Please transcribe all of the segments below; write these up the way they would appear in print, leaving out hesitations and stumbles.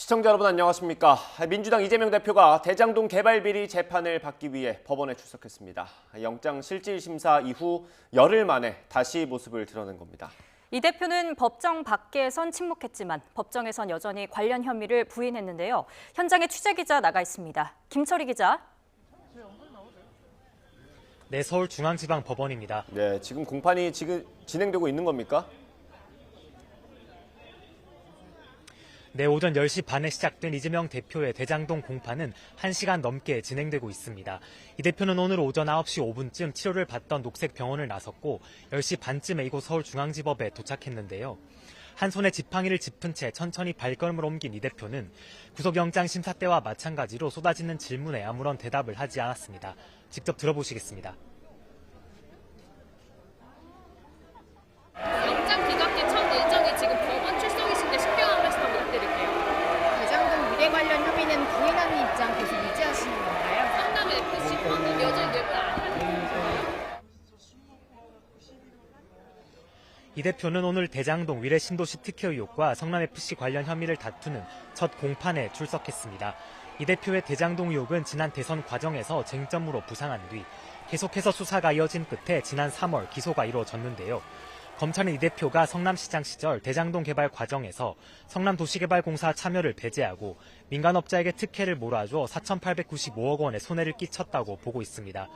시청자 여러분 안녕하십니까. 민주당 이재명 대표가 대장동 개발 비리 재판을 받기 위해 법원에 출석했습니다. 영장 실질 심사 이후 열흘 만에 다시 모습을 드러낸 겁니다. 이 대표는 법정 밖에선 침묵했지만 법정에선 여전히 관련 혐의를 부인했는데요. 현장에 취재기자 나가 있습니다. 김철희 기자. 네, 서울중앙지방법원입니다. 네, 지금 공판이 진행되고 있는 겁니까? 네, 오전 10시 반에 시작된 이재명 대표의 대장동 공판은 1시간 넘게 진행되고 있습니다. 이 대표는 오늘 오전 9시 5분쯤 치료를 받던 녹색병원을 나섰고 10시 반쯤에 이곳 서울중앙지법에 도착했는데요. 한 손에 지팡이를 짚은 채 천천히 발걸음을 옮긴 이 대표는 구속영장 심사 때와 마찬가지로 쏟아지는 질문에 아무런 대답을 하지 않았습니다. 직접 들어보시겠습니다. 영장 기각기 첫 일정이 지금 법원 출석이신데 신경 한 말씀 부탁드릴게요. 대장동 미래 관련 혐의는 부인하는 입장 계속 유지하시는 건가요? 성남 FC 편은 여전히 내부 아니라는 거예요. 이 대표는 오늘 대장동 위례 신도시 특혜 의혹과 성남FC 관련 혐의를 다투는 첫 공판에 출석했습니다. 이 대표의 대장동 의혹은 지난 대선 과정에서 쟁점으로 부상한 뒤 계속해서 수사가 이어진 끝에 지난 3월 기소가 이루어졌는데요. 검찰은 이 대표가 성남시장 시절 대장동 개발 과정에서 성남도시개발공사 참여를 배제하고 민간업자에게 특혜를 몰아줘 4,895억 원의 손해를 끼쳤다고 보고 있습니다.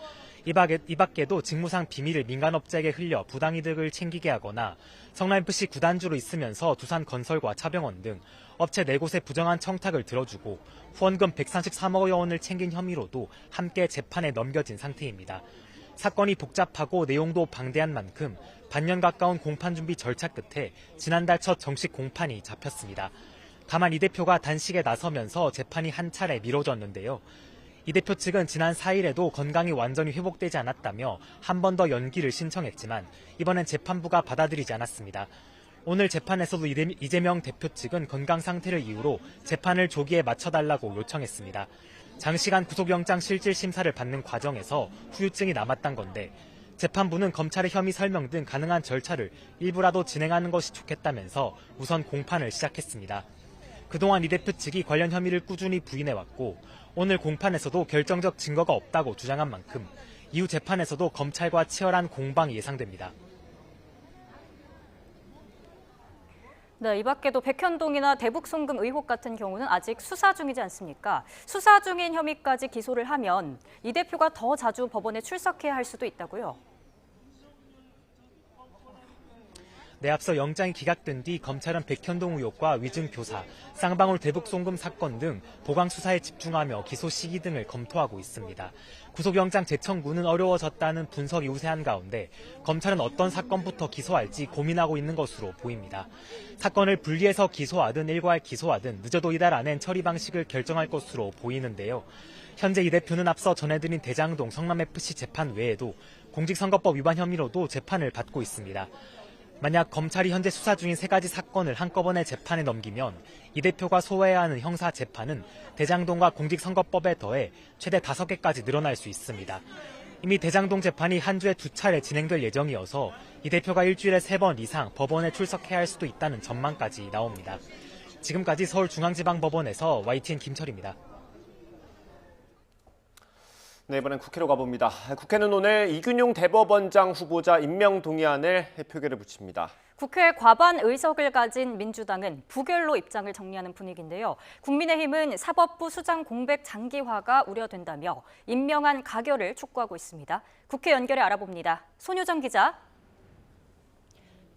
이 밖에도 직무상 비밀을 민간업자에게 흘려 부당이득을 챙기게 하거나 성남FC 구단주로 있으면서 두산건설과 차병원 등 업체 4곳에 부정한 청탁을 들어주고 후원금 133억 원을 챙긴 혐의로도 함께 재판에 넘겨진 상태입니다. 사건이 복잡하고 내용도 방대한 만큼 반년 가까운 공판 준비 절차 끝에 지난달 첫 정식 공판이 잡혔습니다. 다만 이 대표가 단식에 나서면서 재판이 한 차례 미뤄졌는데요. 이 대표 측은 지난 4일에도 건강이 완전히 회복되지 않았다며 한 번 더 연기를 신청했지만 이번엔 재판부가 받아들이지 않았습니다. 오늘 재판에서도 이재명 대표 측은 건강 상태를 이유로 재판을 조기에 마쳐달라고 요청했습니다. 장시간 구속영장 실질 심사를 받는 과정에서 후유증이 남았던 건데 재판부는 검찰의 혐의 설명 등 가능한 절차를 일부라도 진행하는 것이 좋겠다면서 우선 공판을 시작했습니다. 그동안 이 대표 측이 관련 혐의를 꾸준히 부인해왔고 오늘 공판에서도 결정적 증거가 없다고 주장한 만큼 이후 재판에서도 검찰과 치열한 공방이 예상됩니다. 네, 이 밖에도 백현동이나 대북송금 의혹 같은 경우는 아직 수사 중이지 않습니까? 수사 중인 혐의까지 기소를 하면 이 대표가 더 자주 법원에 출석해야 할 수도 있다고요? 네, 앞서 영장이 기각된 뒤 검찰은 백현동 의혹과 위증교사, 쌍방울 대북송금 사건 등 보강 수사에 집중하며 기소 시기 등을 검토하고 있습니다. 구속영장 재청구는 어려워졌다는 분석이 우세한 가운데 검찰은 어떤 사건부터 기소할지 고민하고 있는 것으로 보입니다. 사건을 분리해서 기소하든 일괄 기소하든 늦어도 이달 안엔 처리 방식을 결정할 것으로 보이는데요. 현재 이 대표는 앞서 전해드린 대장동 성남FC 재판 외에도 공직선거법 위반 혐의로도 재판을 받고 있습니다. 만약 검찰이 현재 수사 중인 3가지 사건을 한꺼번에 재판에 넘기면 이 대표가 소화해야 하는 형사 재판은 대장동과 공직선거법에 더해 최대 5개까지 늘어날 수 있습니다. 이미 대장동 재판이 한 주에 2차례 진행될 예정이어서 이 대표가 일주일에 3번 이상 법원에 출석해야 할 수도 있다는 전망까지 나옵니다. 지금까지 서울중앙지방법원에서 YTN 김철입니다. 네, 이번엔 국회로 가봅니다. 국회는 오늘 이균용 대법원장 후보자 임명 동의안을 표결에 붙입니다. 국회 과반 의석을 가진 민주당은 부결로 입장을 정리하는 분위기인데요. 국민의힘은 사법부 수장 공백 장기화가 우려된다며 임명안 가결을 촉구하고 있습니다. 국회 연결해 알아봅니다. 손효정 기자.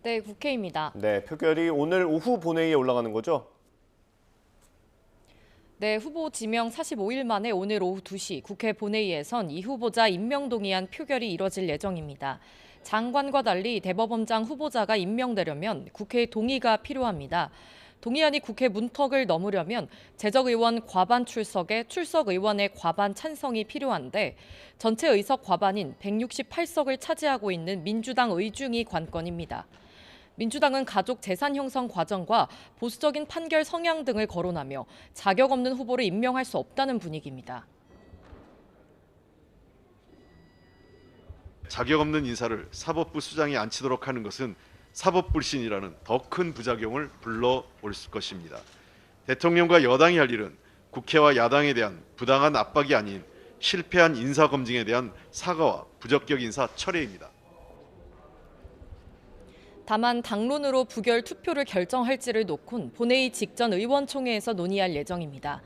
네, 국회입니다. 네, 표결이 오늘 오후 본회의에 올라가는 거죠? 네, 후보 지명 45일 만에 오늘 오후 2시 국회 본회의에선 이 후보자 임명 동의안 표결이 이뤄질 예정입니다. 장관과 달리 대법원장 후보자가 임명되려면 국회의 동의가 필요합니다. 동의안이 국회 문턱을 넘으려면 재적의원 과반 출석에 출석의원의 과반 찬성이 필요한데 전체 의석 과반인 168석을 차지하고 있는 민주당 의중이 관건입니다. 민주당은 가족 재산 형성 과정과 보수적인 판결 성향 등을 거론하며 자격 없는 후보를 임명할 수 없다는 분위기입니다. 자격 없는 인사를 사법부 수장에 앉히도록 하는 것은 사법불신이라는 더 큰 부작용을 불러올 것입니다. 대통령과 여당이 할 일은 국회와 야당에 대한 부당한 압박이 아닌 실패한 인사검증에 대한 사과와 부적격 인사 철회입니다. 다만 당론으로 부결 투표를 결정할지를 놓곤 본회의 직전 의원총회에서 논의할 예정입니다.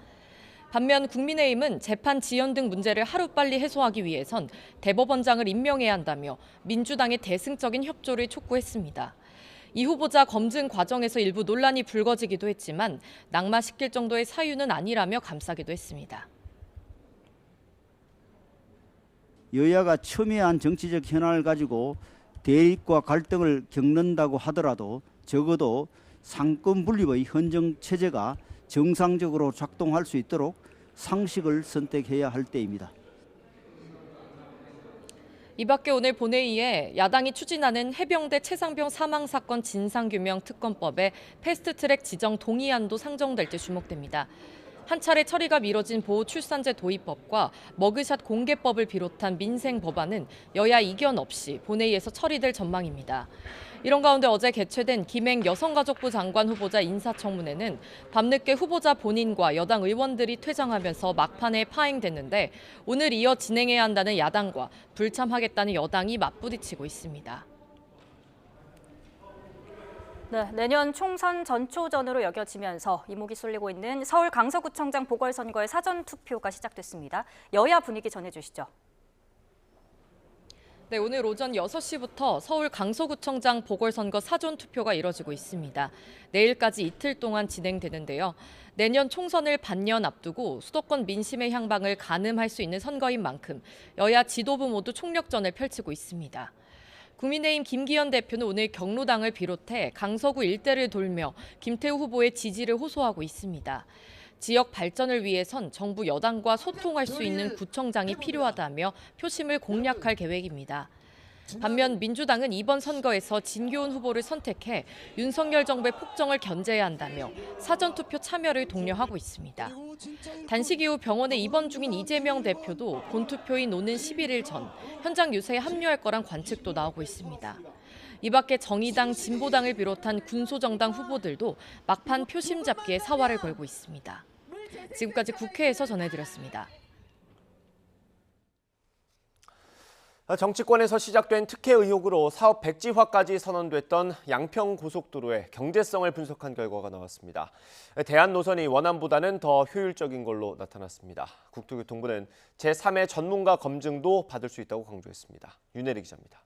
반면 국민의힘은 재판 지연 등 문제를 하루빨리 해소하기 위해선 대법원장을 임명해야 한다며 민주당의 대승적인 협조를 촉구했습니다. 이 후보자 검증 과정에서 일부 논란이 불거지기도 했지만 낙마시킬 정도의 사유는 아니라며 감싸기도 했습니다. 여야가 첨예한 정치적 현안을 가지고 대립과 갈등을 겪는다고 하더라도 적어도 상권 분립의 헌정 체제가 정상적으로 작동할 수 있도록 상식을 선택해야 할 때입니다. 이 밖에 오늘 본회의에 야당이 추진하는 해병대 최상병 사망 사건 진상규명 특검법에 패스트트랙 지정 동의안도 상정될지 주목됩니다. 한 차례 처리가 미뤄진 보호출산제 도입법과 머그샷 공개법을 비롯한 민생 법안은 여야 이견 없이 본회의에서 처리될 전망입니다. 이런 가운데 어제 개최된 김행 여성가족부 장관 후보자 인사청문회는 밤늦게 후보자 본인과 여당 의원들이 퇴장하면서 막판에 파행됐는데 오늘 이어 진행해야 한다는 야당과 불참하겠다는 여당이 맞부딪히고 있습니다. 네, 내년 총선 전초전으로 여겨지면서 이목이 쏠리고 있는 서울 강서구청장 보궐선거의 사전투표가 시작됐습니다. 여야 분위기 전해주시죠. 네, 오늘 오전 6시부터 서울 강서구청장 보궐선거 사전투표가 이뤄지고 있습니다. 내일까지 이틀 동안 진행되는데요. 내년 총선을 반년 앞두고 수도권 민심의 향방을 가늠할 수 있는 선거인 만큼 여야 지도부 모두 총력전을 펼치고 있습니다. 국민의힘 김기현 대표는 오늘 경로당을 비롯해 강서구 일대를 돌며 김태우 후보의 지지를 호소하고 있습니다. 지역 발전을 위해선 정부 여당과 소통할 수 있는 구청장이 필요하다며 표심을 공략할 계획입니다. 반면 민주당은 이번 선거에서 진교훈 후보를 선택해 윤석열 정부의 폭정을 견제해야 한다며 사전투표 참여를 독려하고 있습니다. 단식 이후 병원에 입원 중인 이재명 대표도 본투표인 오는 11일 전 현장 유세에 합류할 거란 관측도 나오고 있습니다. 이 밖에 정의당, 진보당을 비롯한 군소정당 후보들도 막판 표심 잡기에 사활을 걸고 있습니다. 지금까지 국회에서 전해드렸습니다. 정치권에서 시작된 특혜 의혹으로 사업 백지화까지 선언됐던 양평고속도로의 경제성을 분석한 결과가 나왔습니다. 대안 노선이 원안보다는 더 효율적인 걸로 나타났습니다. 국토교통부는 제3의 전문가 검증도 받을 수 있다고 강조했습니다. 윤혜리 기자입니다.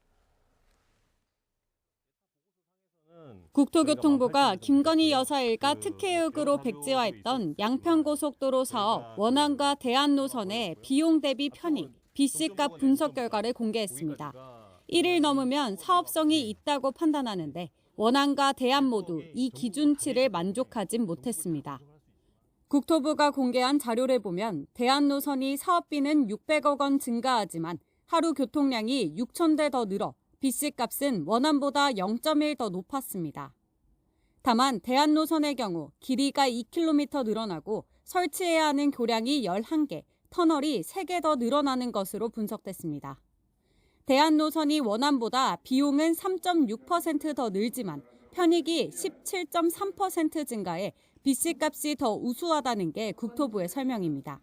국토교통부가 김건희 여사 일가 특혜 의혹으로 백지화했던 양평고속도로 사업 원안과 대안 노선의 비용 대비 편익, BC값 분석 결과를 공개했습니다. 1일 넘으면 사업성이 있다고 판단하는데 원안과 대안 모두 이 기준치를 만족하진 못했습니다. 국토부가 공개한 자료를 보면 대안 노선이 사업비는 600억 원 증가하지만 하루 교통량이 6,000대 더 늘어 BC값은 원안보다 0.1 더 높았습니다. 다만 대안 노선의 경우 길이가 2km 늘어나고 설치해야 하는 교량이 11개, 터널이 3개 더 늘어나는 것으로 분석됐습니다. 대안 노선이 원안보다 비용은 3.6% 더 늘지만 편익이 17.3% 증가해 BC값이 더 우수하다는 게 국토부의 설명입니다.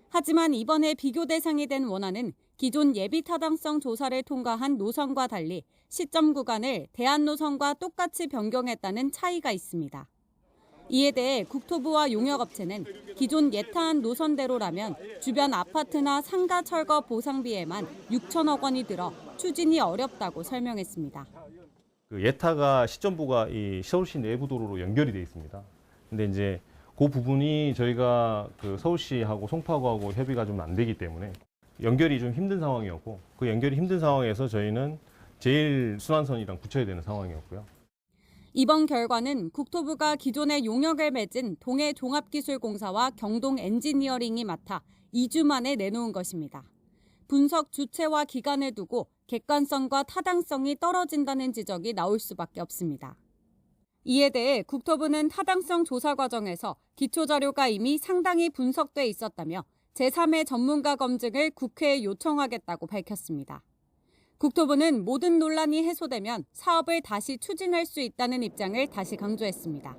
하지만 이번에 비교 대상이 된 원안은 기존 예비 타당성 조사를 통과한 노선과 달리 시점 구간을 대안 노선과 똑같이 변경했다는 차이가 있습니다. 이에 대해 국토부와 용역업체는 기존 예타한 노선대로라면 주변 아파트나 상가 철거 보상비에만 6천억 원이 들어 추진이 어렵다고 설명했습니다. 그 예타가 시점부가 이 서울시 내부 도로로 연결이 돼 있습니다. 근데 이제 그 부분이 저희가 그 서울시하고 송파구하고 협의가 좀 안 되기 때문에 연결이 좀 힘든 상황이었고 그 연결이 힘든 상황에서 저희는 제일 순환선이랑 붙여야 되는 상황이었고요. 이번 결과는 국토부가 기존의 용역을 맺은 동해종합기술공사와 경동엔지니어링이 맡아 2주 만에 내놓은 것입니다. 분석 주체와 기간을 두고 객관성과 타당성이 떨어진다는 지적이 나올 수밖에 없습니다. 이에 대해 국토부는 타당성 조사 과정에서 기초자료가 이미 상당히 분석돼 있었다며 제3의 전문가 검증을 국회에 요청하겠다고 밝혔습니다. 국토부는 모든 논란이 해소되면 사업을 다시 추진할 수 있다는 입장을 다시 강조했습니다.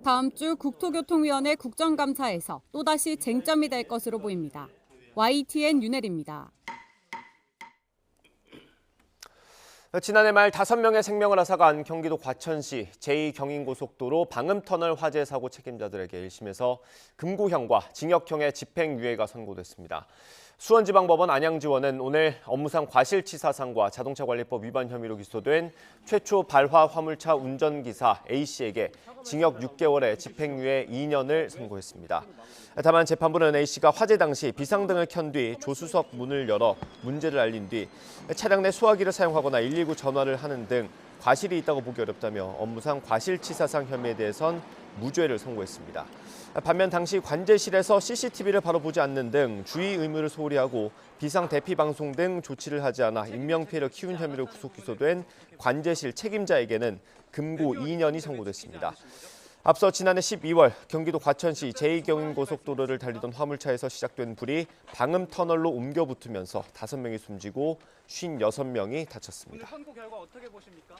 다음 주 국토교통위원회 국정감사에서 또다시 쟁점이 될 것으로 보입니다. YTN 윤혜리입니다. 지난해 말 5명의 생명을 앗아간 경기도 과천시 제2경인고속도로 방음터널 화재 사고 책임자들에게 1심에서 금고형과 징역형의 집행유예가 선고됐습니다. 수원지방법원 안양지원은 오늘 업무상 과실치사상과 자동차관리법 위반 혐의로 기소된 최초 발화 화물차 운전기사 A씨에게 징역 6개월에 집행유예 2년을 선고했습니다. 다만 재판부는 A씨가 화재 당시 비상등을 켠 뒤 조수석 문을 열어 문제를 알린 뒤 차량 내 소화기를 사용하거나 119 전화를 하는 등 과실이 있다고 보기 어렵다며 업무상 과실치사상 혐의에 대해선 무죄를 선고했습니다. 반면 당시 관제실에서 CCTV를 바로 보지 않는 등 주의 의무를 소홀히 하고 비상 대피 방송 등 조치를 하지 않아 인명피해를 키운 혐의로 구속 기소된 관제실 책임자에게는 금고 2년이 선고됐습니다. 앞서 지난해 12월 경기도 과천시 제2경인고속도로를 달리던 화물차에서 시작된 불이 방음터널로 옮겨 붙으면서 5명이 숨지고 56명이 다쳤습니다. 선고 결과 어떻게 보십니까?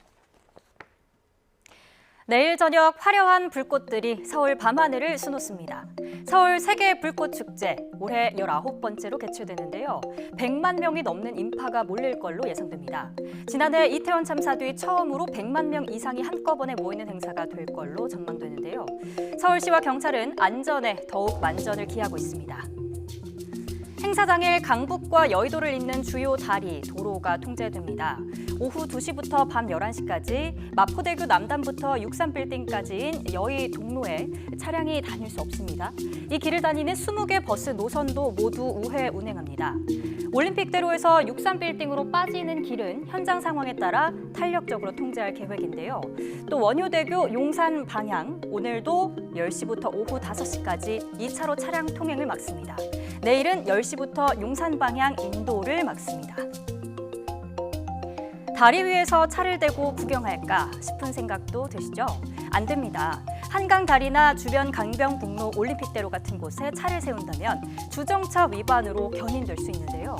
내일 저녁 화려한 불꽃들이 서울 밤하늘을 수놓습니다. 서울 세계 불꽃 축제 올해 19번째로 개최되는데요. 100만 명이 넘는 인파가 몰릴 걸로 예상됩니다. 지난해 이태원 참사 뒤 처음으로 100만 명 이상이 한꺼번에 모이는 행사가 될 걸로 전망되는데요. 서울시와 경찰은 안전에 더욱 만전을 기하고 있습니다. 행사 당일 강북과 여의도를 잇는 주요 다리, 도로가 통제됩니다. 오후 2시부터 밤 11시까지 마포대교 남단부터 63빌딩까지인 여의 동로에 차량이 다닐 수 없습니다. 이 길을 다니는 20개 버스 노선도 모두 우회 운행합니다. 올림픽대로에서 63빌딩으로 빠지는 길은 현장 상황에 따라 탄력적으로 통제할 계획인데요. 또 원효대교 용산 방향, 오늘도 10시부터 오후 5시까지 2차로 차량 통행을 막습니다. 내일은 10시부터 용산 방향 인도를 막습니다. 다리 위에서 차를 대고 구경할까 싶은 생각도 드시죠? 안 됩니다. 한강 다리나 주변 강변북로 올림픽대로 같은 곳에 차를 세운다면 주정차 위반으로 견인될 수 있는데요.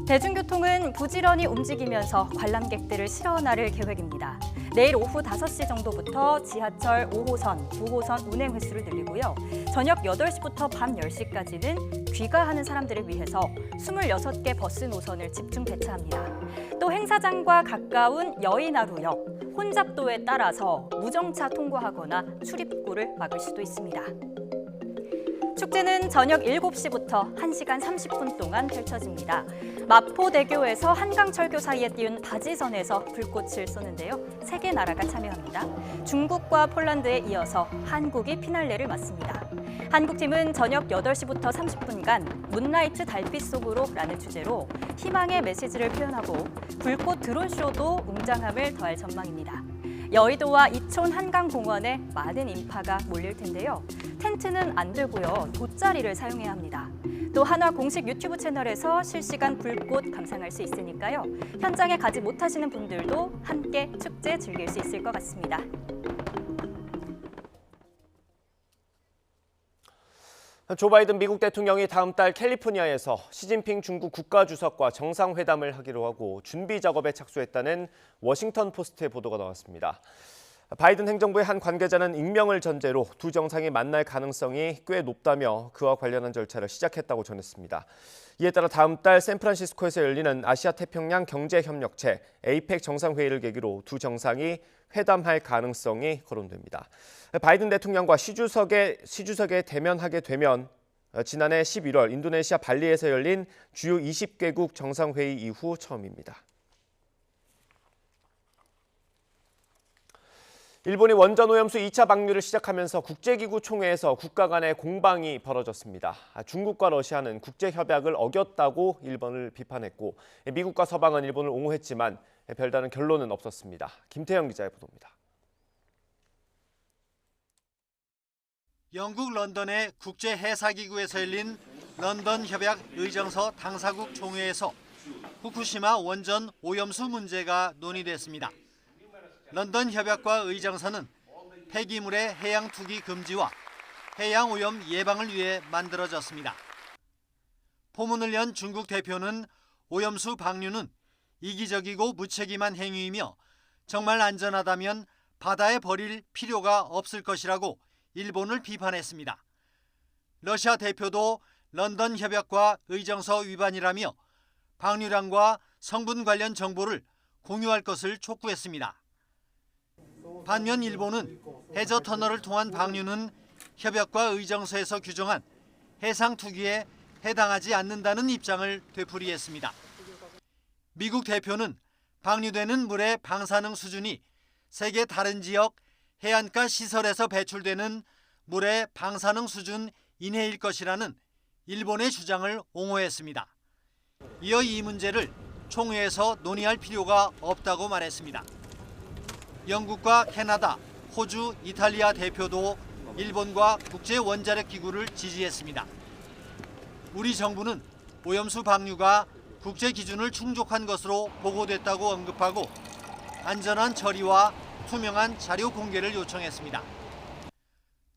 대중교통은 부지런히 움직이면서 관람객들을 실어나를 계획입니다. 내일 오후 5시 정도부터 지하철 5호선, 9호선 운행 횟수를 늘리고요. 저녁 8시부터 밤 10시까지는 귀가하는 사람들을 위해서 26개 버스 노선을 집중 배차합니다. 또 행사장과 가까운 여의나루역, 혼잡도에 따라서 무정차 통과하거나 출입구를 막을 수도 있습니다. 축제는 저녁 7시부터 1시간 30분 동안 펼쳐집니다. 마포대교에서 한강철교 사이에 띄운 바지선에서 불꽃을 쏘는데요. 3개 나라가 참여합니다. 중국과 폴란드에 이어서 한국이 피날레를 맞습니다. 한국팀은 저녁 8시부터 30분간 문라이트 달빛 속으로라는 주제로 희망의 메시지를 표현하고 불꽃 드론쇼도 웅장함을 더할 전망입니다. 여의도와 이촌 한강공원에 많은 인파가 몰릴 텐데요. 텐트는 안 되고요. 돗자리를 사용해야 합니다. 또 한화 공식 유튜브 채널에서 실시간 불꽃 감상할 수 있으니까요. 현장에 가지 못하시는 분들도 함께 축제 즐길 수 있을 것 같습니다. 조 바이든 미국 대통령이 다음 달 캘리포니아에서 시진핑 중국 국가주석과 정상회담을 하기로 하고 준비 작업에 착수했다는 워싱턴 포스트의 보도가 나왔습니다. 바이든 행정부의 한 관계자는 익명을 전제로 두 정상이 만날 가능성이 꽤 높다며 그와 관련한 절차를 시작했다고 전했습니다. 이에 따라 다음 달 샌프란시스코에서 열리는 아시아 태평양 경제협력체 APEC 정상회의를 계기로 두 정상이 회담할 가능성이 거론됩니다. 바이든 대통령과 시 주석에 대면하게 되면 지난해 11월 인도네시아 발리에서 열린 주요 20개국 정상회의 이후 처음입니다. 일본이 원전 오염수 2차 방류를 시작하면서 국제기구 총회에서 국가 간의 공방이 벌어졌습니다. 중국과 러시아는 국제협약을 어겼다고 일본을 비판했고 미국과 서방은 일본을 옹호했지만 별다른 결론은 없었습니다. 김태형 기자의 보도입니다. 영국 런던의 국제해사기구에서 열린 런던 협약 의정서 당사국 총회에서 후쿠시마 원전 오염수 문제가 논의됐습니다. 런던 협약과 의정서는 폐기물의 해양 투기 금지와 해양 오염 예방을 위해 만들어졌습니다. 포문을 연 중국 대표는 오염수 방류는 이기적이고 무책임한 행위이며 정말 안전하다면 바다에 버릴 필요가 없을 것이라고 일본을 비판했습니다. 러시아 대표도 런던 협약과 의정서 위반이라며 방류량과 성분 관련 정보를 공유할 것을 촉구했습니다. 반면 일본은 해저 터널을 통한 방류는 협약과 의정서에서 규정한 해상 투기에 해당하지 않는다는 입장을 되풀이했습니다. 미국 대표는 방류되는 물의 방사능 수준이 세계 다른 지역 해안가 시설에서 배출되는 물의 방사능 수준 이내일 것이라는 일본의 주장을 옹호했습니다. 이어 이 문제를 총회에서 논의할 필요가 없다고 말했습니다. 영국과 캐나다, 호주, 이탈리아 대표도 일본과 국제원자력기구를 지지했습니다. 우리 정부는 오염수 방류가 국제 기준을 충족한 것으로 보고됐다고 언급하고 안전한 처리와 투명한 자료 공개를 요청했습니다.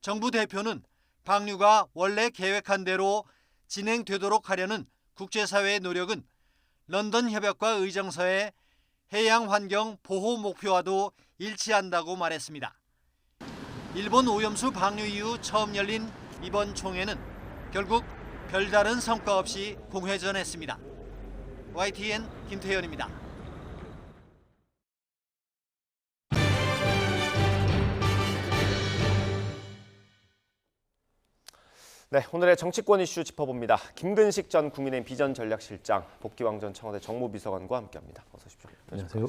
정부 대표는 방류가 원래 계획한 대로 진행되도록 하려는 국제사회의 노력은 런던 협약과 의정서의 해양 환경 보호 목표와도 일치한다고 말했습니다. 일본 오염수 방류 이후 처음 열린 이번 총회는 결국 별다른 성과 없이 공회전했습니다. YTN 김태현입니다. 네, 오늘의 정치권 이슈 짚어봅니다. 김근식 전 국민의힘 비전전략실장, 복귀왕 전 청와대 정무비서관과 함께합니다. 어서 오십시오. 안녕하세요.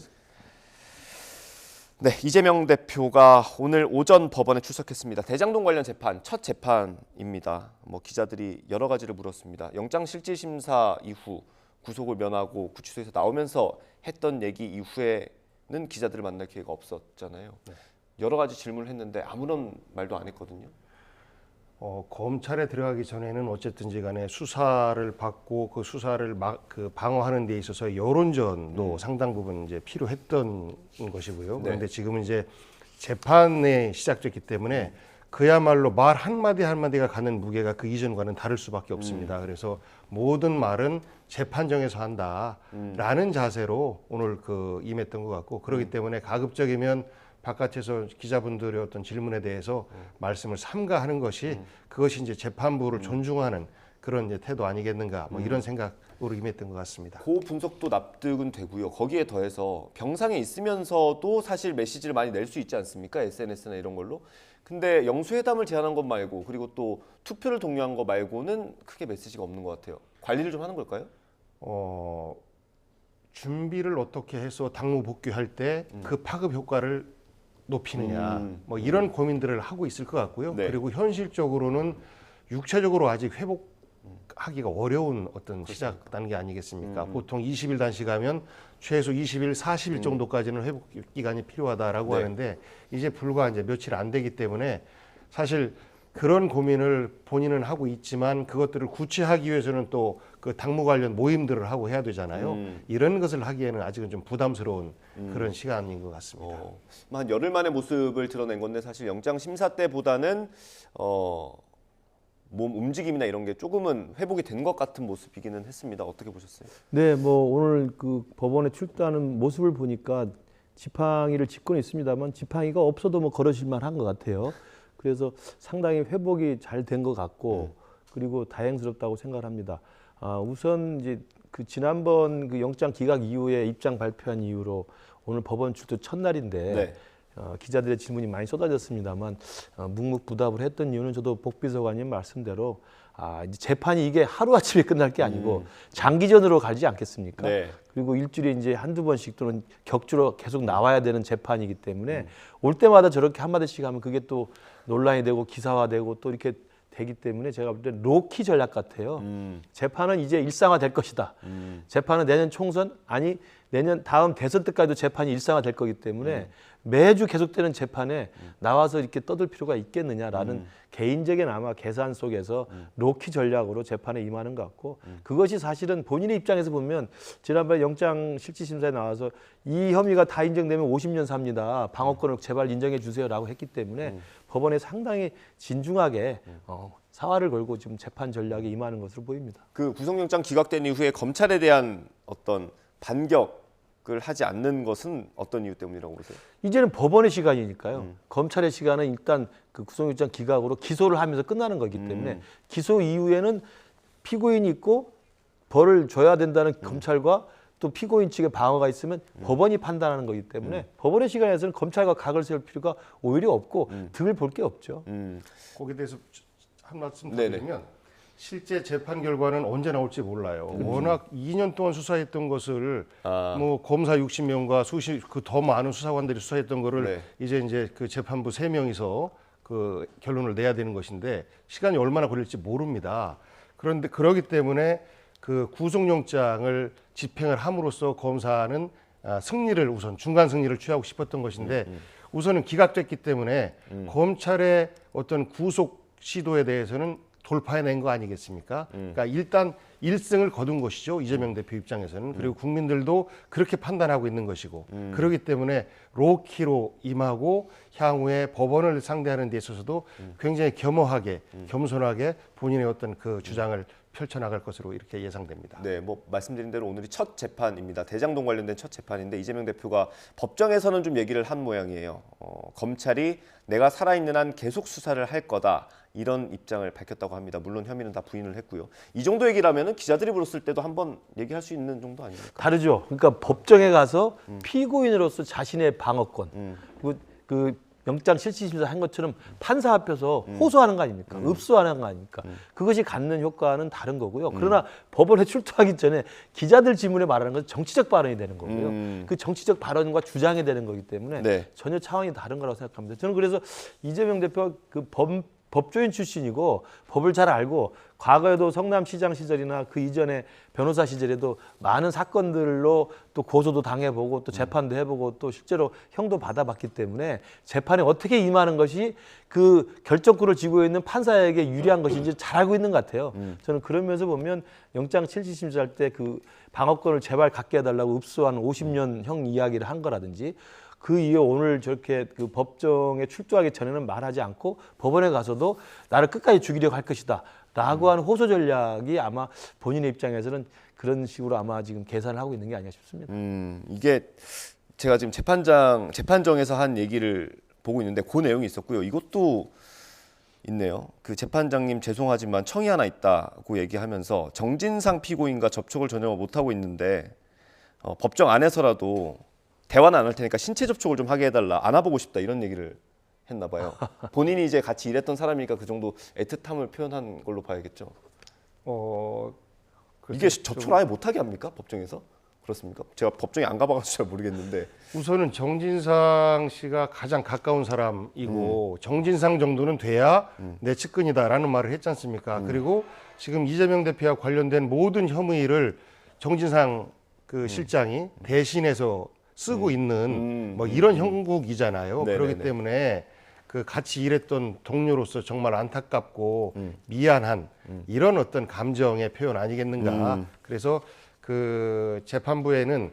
네, 이재명 대표가 오늘 오전 법원에 출석했습니다. 대장동 관련 재판, 첫 재판입니다. 기자들이 여러 가지를 물었습니다. 영장실질심사 이후 구속을 면하고 구치소에서 나오면서 했던 얘기 이후에는 기자들을 만날 기회가 없었잖아요. 네. 여러 가지 질문을 했는데 아무런 말도 안 했거든요. 검찰에 들어가기 전에는 어쨌든지 간에 수사를 받고 그 수사를 방어하는 데 있어서 여론전도 상당 부분 이제 필요했던 것이고요. 네. 그런데 지금은 이제 재판에 시작됐기 때문에 그야말로 말 한마디 한마디가 갖는 무게가 그 이전과는 다를 수밖에 없습니다. 그래서 모든 말은 재판정에서 한다라는 자세로 오늘 임했던 것 같고, 그렇기 때문에 가급적이면 바깥에서 기자분들의 어떤 질문에 대해서 말씀을 삼가하는 것이 그것이 이제 재판부를 존중하는 그런 이제 태도 아니겠는가, 이런 생각으로 임했던 것 같습니다. 그 분석도 납득은 되고요. 거기에 더해서 병상에 있으면서도 사실 메시지를 많이 낼 수 있지 않습니까? SNS나 이런 걸로. 근데 영수회담을 제안한 것 말고, 그리고 또 투표를 독려한 것 말고는 크게 메시지가 없는 것 같아요. 관리를 좀 하는 걸까요? 준비를 어떻게 해서 당무 복귀할 때 그 파급 효과를 높이느냐, 이런 고민들을 하고 있을 것 같고요. 네. 그리고 현실적으로는 육체적으로 아직 회복하기가 어려운 어떤 시작 단계 아니겠습니까? 보통 20일 단식하면 최소 20일, 40일 정도까지는 회복 기간이 필요하다라고 네. 하는데 이제 불과 이제 며칠 안 되기 때문에 사실 그런 고민을 본인은 하고 있지만 그것들을 구체하기 위해서는 또 그 당무 관련 모임들을 하고 해야 되잖아요. 이런 것을 하기에는 아직은 좀 부담스러운 그런 시간인 것 같습니다. 한 열흘 만에 모습을 드러낸 건데 사실 영장 심사 때보다는 몸 움직임이나 이런 게 조금은 회복이 된 것 같은 모습이기는 했습니다. 어떻게 보셨어요? 네, 오늘 그 법원에 출두하는 모습을 보니까 지팡이를 짚고는 있습니다만 지팡이가 없어도 걸어질만 한 것 같아요. 그래서 상당히 회복이 잘 된 것 같고 그리고 다행스럽다고 생각합니다. 우선 이제 지난번 영장 기각 이후에 입장 발표한 이후로 오늘 법원 출두 첫날인데 네. 기자들의 질문이 많이 쏟아졌습니다만 묵묵부답을 했던 이유는 저도 복비서관님 말씀대로 이제 재판이 이게 하루아침에 끝날 게 아니고 장기전으로 가지 않겠습니까? 네. 그리고 일주일에 이제 한두 번씩 또는 격주로 계속 나와야 되는 재판이기 때문에 올 때마다 저렇게 한마디씩 하면 그게 또 논란이 되고 기사화되고 또 이렇게 되기 때문에 제가 볼 때 로키 전략 같아요. 재판은 이제 일상화될 것이다. 재판은 내년 총선 내년 다음 대선 때까지도 재판이 일상화될 거기 때문에 매주 계속되는 재판에 나와서 이렇게 떠들 필요가 있겠느냐라는 개인적인 아마 계산 속에서 로키 전략으로 재판에 임하는 것 같고 그것이 사실은 본인의 입장에서 보면 지난번에 영장 실질심사에 나와서 이 혐의가 다 인정되면 50년 삽니다. 방어권을 제발 인정해 주세요라고 했기 때문에 법원에 상당히 진중하게 사활을 걸고 지금 재판 전략에 임하는 것으로 보입니다. 그 구속영장 기각된 이후에 검찰에 대한 어떤 반격 기각을 하지 않는 것은 어떤 이유 때문이라고 보세요? 이제는 법원의 시간이니까요. 검찰의 시간은 일단 그 구속영장 기각으로 기소를 하면서 끝나는 거기 때문에 기소 이후에는 피고인이 있고 벌을 줘야 된다는 검찰과 또 피고인 측의 방어가 있으면 법원이 판단하는 거기 때문에 법원의 시간에서는 검찰과 각을 세울 필요가 오히려 없고 득을 볼 게 없죠. 거기에 대해서 한 말씀 더 네네. 드리면 실제 재판 결과는 언제 나올지 몰라요. 워낙 2년 동안 수사했던 것을 뭐 검사 60명과 수십 그 더 많은 수사관들이 수사했던 거를 네. 이제 그 재판부 3명이서 그 결론을 내야 되는 것인데 시간이 얼마나 걸릴지 모릅니다. 그런데 그러기 때문에 그 구속영장을 집행을 함으로써 검사는 승리를 우선 중간 승리를 취하고 싶었던 것인데 우선은 기각됐기 때문에 검찰의 어떤 구속 시도에 대해서는 돌파해낸 거 아니겠습니까? 그러니까 일단 1승을 거둔 것이죠. 이재명 대표 입장에서는. 그리고 국민들도 그렇게 판단하고 있는 것이고 그렇기 때문에 로키로 임하고 향후에 법원을 상대하는 데 있어서도 굉장히 겸허하게 겸손하게 본인의 어떤 그 주장을 펼쳐나갈 것으로 이렇게 예상됩니다. 네, 뭐 말씀드린 대로 오늘이 첫 재판입니다. 대장동 관련된 첫 재판인데 이재명 대표가 법정에서는 좀 얘기를 한 모양이에요. 검찰이 내가 살아있는 한 계속 수사를 할 거다. 이런 입장을 밝혔다고 합니다. 물론 혐의는 다 부인을 했고요. 이 정도 얘기를 하면은 기자들이 물었을 때도 한번 얘기할 수 있는 정도 아닙니까? 다르죠. 그러니까 법정에 가서 피고인으로서 자신의 방어권 그리고 그 영장 실질심사 한 것처럼 판사 앞에서 호소하는 거 아닙니까? 읍소하는 거 아닙니까? 그것이 갖는 효과는 다른 거고요. 그러나 법원에 출두하기 전에 기자들 질문에 말하는 것은 정치적 발언이 되는 거고요. 그 정치적 발언과 주장이 되는 거기 때문에 네. 전혀 차원이 다른 거라고 생각합니다. 저는 그래서 이재명 대표가 그 법조인 출신이고 법을 잘 알고 과거에도 성남시장 시절이나 그 이전에 변호사 시절에도 많은 사건들로 또 고소도 당해보고 또 재판도 해보고 또 실제로 형도 받아봤기 때문에 재판에 어떻게 임하는 것이 그 결정권을 쥐고 있는 판사에게 유리한 것인지 잘 알고 있는 것 같아요. 저는 그러면서 보면 영장 실질심사할 때 그 방어권을 제발 갖게 해달라고 읍소한 50년 형 이야기를 한 거라든지 그 이후에 오늘 저렇게 그 법정에 출두하기 전에는 말하지 않고 법원에 가서도 나를 끝까지 죽이려고 할 것이다 라고 하는 호소 전략이 아마 본인의 입장에서는 그런 식으로 아마 지금 계산을 하고 있는 게 아니냐 싶습니다. 이게 제가 지금 재판정에서 한 얘기를 보고 있는데 그 내용이 있었고요. 이것도 있네요. 그 재판장님 죄송하지만 청이 하나 있다고 얘기하면서 정진상 피고인과 접촉을 전혀 못하고 있는데 법정 안에서라도 대화는 안 할 테니까 신체 접촉을 좀 하게 해달라. 안아보고 싶다. 이런 얘기를 했나 봐요. 본인이 이제 같이 일했던 사람이니까 그 정도 애틋함을 표현한 걸로 봐야겠죠. 이게 접촉을 아예 못하게 합니까? 법정에서? 그렇습니까? 제가 법정에 안 가봐서 잘 모르겠는데. 우선은 정진상 씨가 가장 가까운 사람이고 정진상 정도는 돼야 내 측근이다라는 말을 했지 않습니까? 그리고 지금 이재명 대표와 관련된 모든 혐의를 정진상 그 실장이 대신해서 쓰고 있는 뭐 이런 형국이잖아요. 네네네. 그렇기 때문에 그 같이 일했던 동료로서 정말 안타깝고 미안한 이런 어떤 감정의 표현 아니겠는가. 그래서 그 재판부에는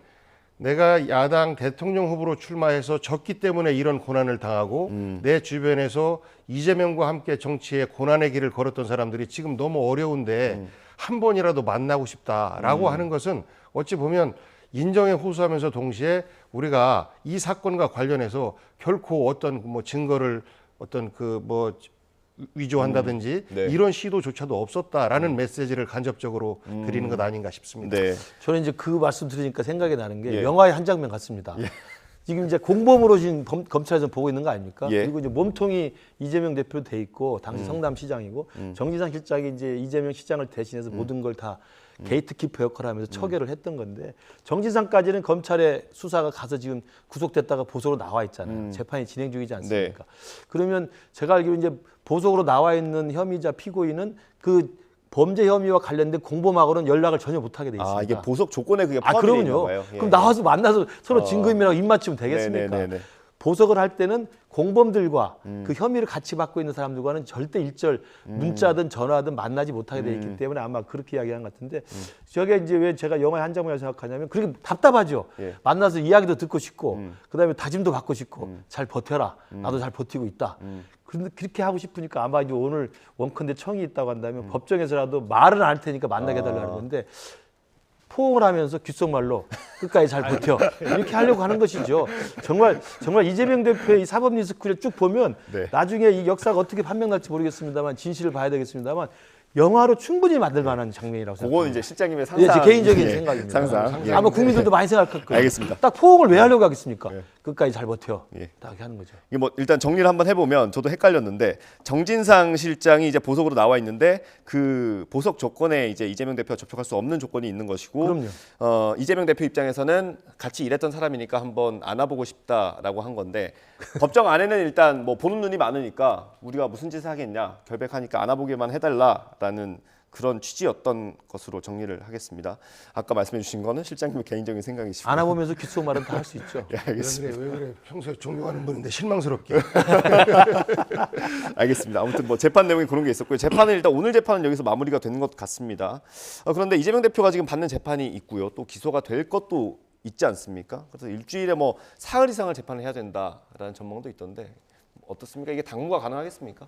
내가 야당 대통령 후보로 출마해서 졌기 때문에 이런 고난을 당하고 내 주변에서 이재명과 함께 정치의 고난의 길을 걸었던 사람들이 지금 너무 어려운데 한 번이라도 만나고 싶다라고 하는 것은 어찌 보면 인정에 호소하면서 동시에 우리가 이 사건과 관련해서 결코 어떤 뭐 증거를 어떤 그 뭐 위조한다든지 네. 이런 시도조차도 없었다라는 메시지를 간접적으로 드리는 것 아닌가 싶습니다. 네. 저는 이제 그 말씀 들으니까 생각이 나는 게 예. 영화의 한 장면 같습니다. 지금 이제 공범으로 지금 검찰에서 보고 있는 거 아닙니까? 예. 그리고 이제 몸통이 이재명 대표로 돼 있고 당시 성남시장이고 정진상 실장이 이제 이재명 시장을 대신해서 모든 걸 다 게이트키퍼 역할을 하면서 처결을 했던 건데 정진상까지는 검찰의 수사가 가서 지금 구속됐다가 보석으로 나와 있잖아요. 재판이 진행 중이지 않습니까? 그러면 제가 알기로 이제 보석으로 나와 있는 혐의자 피고인은 그 범죄 혐의와 관련된 공범하고는 연락을 전혀 못하게 돼 있습니다. 아, 이게 보석 조건에 그게 포함되어 있나 그럼요. 봐요. 예, 그럼 나와서 만나서 서로 증거인멸하고 입 맞추면 되겠습니까? 네네네네. 보석을 할 때는 공범들과 그 혐의를 같이 받고 있는 사람들과는 절대 일절 문자든 전화든 만나지 못하게 돼 있기 때문에 아마 그렇게 이야기한 것 같은데 저게 이제 왜 제가 영화의 한 장면을 생각하냐면 그렇게 답답하죠. 예. 만나서 이야기도 듣고 싶고 그다음에 다짐도 받고 싶고 잘 버텨라. 나도 잘 버티고 있다. 그런데 그렇게 하고 싶으니까 아마 이제 오늘 원컨대 청이 있다고 한다면 법정에서라도 말은 안 할 테니까 만나게 해달라는 건데 포옹을 하면서 귓속말로 끝까지 잘 버텨 이렇게 하려고 하는 것이죠. 정말 이재명 대표의 이 사법 리스크를 쭉 보면 네. 나중에 이 역사가 어떻게 판명날지 모르겠습니다만 진실을 봐야 되겠습니다만 영화로 충분히 만들 만한 장면이라고 생각합니다. 그건 이제 실장님의 상상. 제 개인적인 생각입니다. 상상. 예. 아마 국민들도 많이 생각할 거예요. 알겠습니다. 딱 포옹을 왜 하려고 하겠습니까? 예. 끝까지 잘 버텨. 예. 딱 이렇게 하는 거죠. 이게 뭐 일단 정리를 한번 해보면 저도 헷갈렸는데 정진상 실장이 이제 보석으로 나와 있는데 그 보석 조건에 이제 이재명 대표가 접촉할 수 없는 조건이 있는 것이고, 그럼요. 이재명 대표 입장에서는 같이 일했던 사람이니까 한번 안아보고 싶다라고 한 건데 법정 안에는 일단 뭐 보는 눈이 많으니까 우리가 무슨 짓을 하겠냐, 결백하니까 안아보게만 해달라라는 그런 취지였던 것으로 정리를 하겠습니다. 아까 말씀해 주신 거는 실장님의 개인적인 생각이시고 안아보면서 귓속말은 다 할 수 있죠. 예, 알겠습니다. 왜 그래? 평소에 존경하는 분인데 실망스럽게. 알겠습니다. 아무튼 뭐 재판 내용이 그런 게 있었고요. 재판은 일단 오늘 재판은 여기서 마무리가 되는 것 같습니다. 그런데 이재명 대표가 지금 받는 재판이 있고요. 또 기소가 될 것도 있지 않습니까? 그래서 일주일에 뭐 사흘 이상을 재판을 해야 된다라는 전망도 있던데 어떻습니까? 이게 당무가 가능하겠습니까?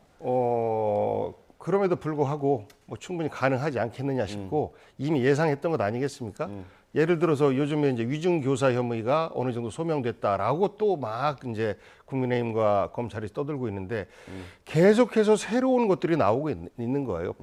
그럼에도 불구하고 뭐 충분히 가능하지 않겠느냐 싶고 이미 예상했던 것 아니겠습니까? 예를 들어서 요즘에 이제 위증교사 혐의가 어느 정도 소명됐다라고 또 막 이제 국민의힘과 검찰이 떠들고 있는데 계속해서 새로운 것들이 나오고 있는 거예요.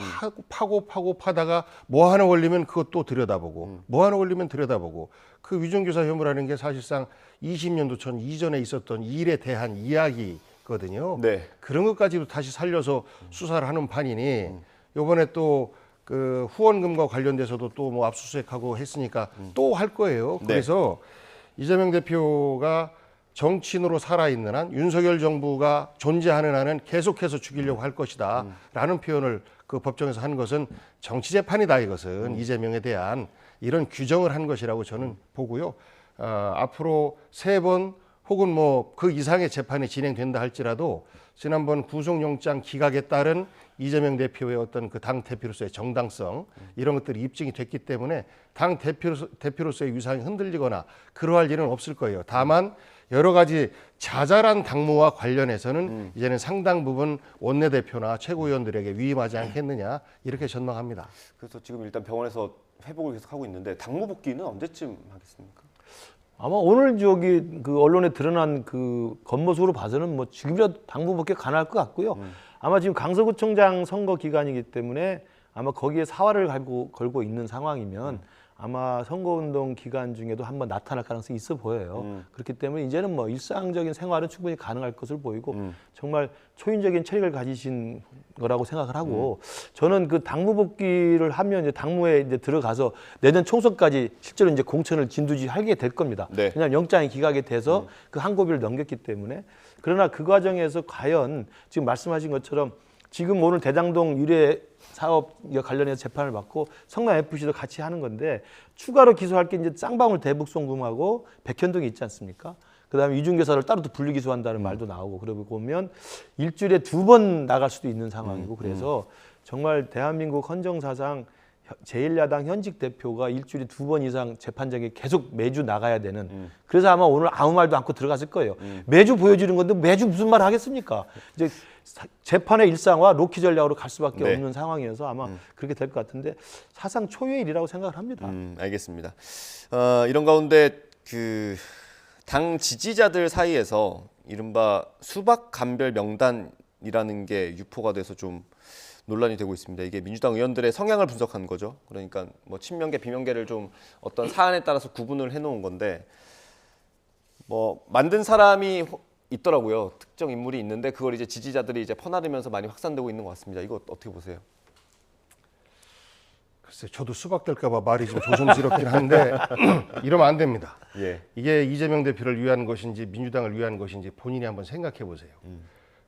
파다가 뭐 하나 걸리면 그것 또 들여다보고 뭐 하나 걸리면 들여다보고 그 위증교사 혐의라는 게 사실상 20년도 전 이전에 있었던 일에 대한 이야기 거든요. 네. 그런 것까지도 다시 살려서 수사를 하는 판이니 이번에 또 그 후원금과 관련돼서도 또 뭐 압수수색하고 했으니까 또 할 거예요. 네. 그래서 이재명 대표가 정치인으로 살아있는 한 윤석열 정부가 존재하는 한은 계속해서 죽이려고 할 것이다 라는 표현을 그 법정에서 한 것은 정치 재판이다. 이것은 이재명에 대한 이런 규정을 한 것이라고 저는 보고요. 앞으로 3번 혹은 뭐 그 이상의 재판이 진행된다 할지라도 지난번 구속영장 기각에 따른 이재명 대표의 어떤 그 당 대표로서의 정당성 이런 것들이 입증이 됐기 때문에 당 대표로서의 위상이 흔들리거나 그러할 일은 없을 거예요. 다만 여러 가지 자잘한 당무와 관련해서는 이제는 상당 부분 원내대표나 최고위원들에게 위임하지 않겠느냐 이렇게 전망합니다. 그래서 지금 일단 병원에서 회복을 계속 하고 있는데 당무 복귀는 언제쯤 하겠습니까? 아마 오늘 그 언론에 드러난 그 겉모습으로 봐서는 뭐 지금이라도 당분 복귀 가능할 것 같고요. 아마 지금 강서구청장 선거 기간이기 때문에 아마 거기에 사활을 걸고 있는 상황이면 아마 선거운동 기간 중에도 한번 나타날 가능성이 있어 보여요. 그렇기 때문에 이제는 뭐 일상적인 생활은 충분히 가능할 것을 보이고 정말 초인적인 체력을 가지신 거라고 생각을 하고 저는 그 당무 복귀를 하면 이제 당무에 이제 들어가서 내년 총선까지 실제로 이제 공천을 진두지하게 될 겁니다. 네. 왜냐하면 영장이 기각이 돼서 그 한 고비를 넘겼기 때문에 그러나 그 과정에서 과연 지금 말씀하신 것처럼 지금 오늘 대장동 유례 사업 관련해서 재판을 받고 성남FC도 같이 하는 건데 추가로 기소할 게 이제 쌍방울 대북송금하고 백현동이 있지 않습니까? 그다음에 이중교사를 따로 또 분리 기소한다는 말도 나오고 그러고 보면 일주일에 2번 나갈 수도 있는 상황이고 그래서 정말 대한민국 헌정사상 제1야당 현직 대표가 일주일에 2번 이상 재판장에 계속 매주 나가야 되는 그래서 아마 오늘 아무 말도 않고 들어갔을 거예요. 매주 보여주는 건데 매주 무슨 말을 하겠습니까? 이제 재판의 일상화 로키 전략으로 갈 수밖에 네. 없는 상황이어서 아마 그렇게 될 것 같은데 사상 초유의 일이라고 생각을 합니다. 알겠습니다. 이런 가운데 그 당 지지자들 사이에서 이른바 수박 감별 명단이라는 게 유포가 돼서 좀 논란이 되고 있습니다. 이게 민주당 의원들의 성향을 분석한 거죠. 그러니까 뭐 친명계, 비명계를 좀 어떤 사안에 따라서 구분을 해놓은 건데 뭐 만든 사람이 있더라고요. 특정 인물이 있는데 그걸 이제 지지자들이 이제 퍼나르면서 많이 확산되고 있는 것 같습니다. 이거 어떻게 보세요? 글쎄, 저도 수박 될까 봐 말이 좀 조심스럽긴 한데 이러면 안 됩니다. 예. 이게 이재명 대표를 위한 것인지 민주당을 위한 것인지 본인이 한번 생각해 보세요.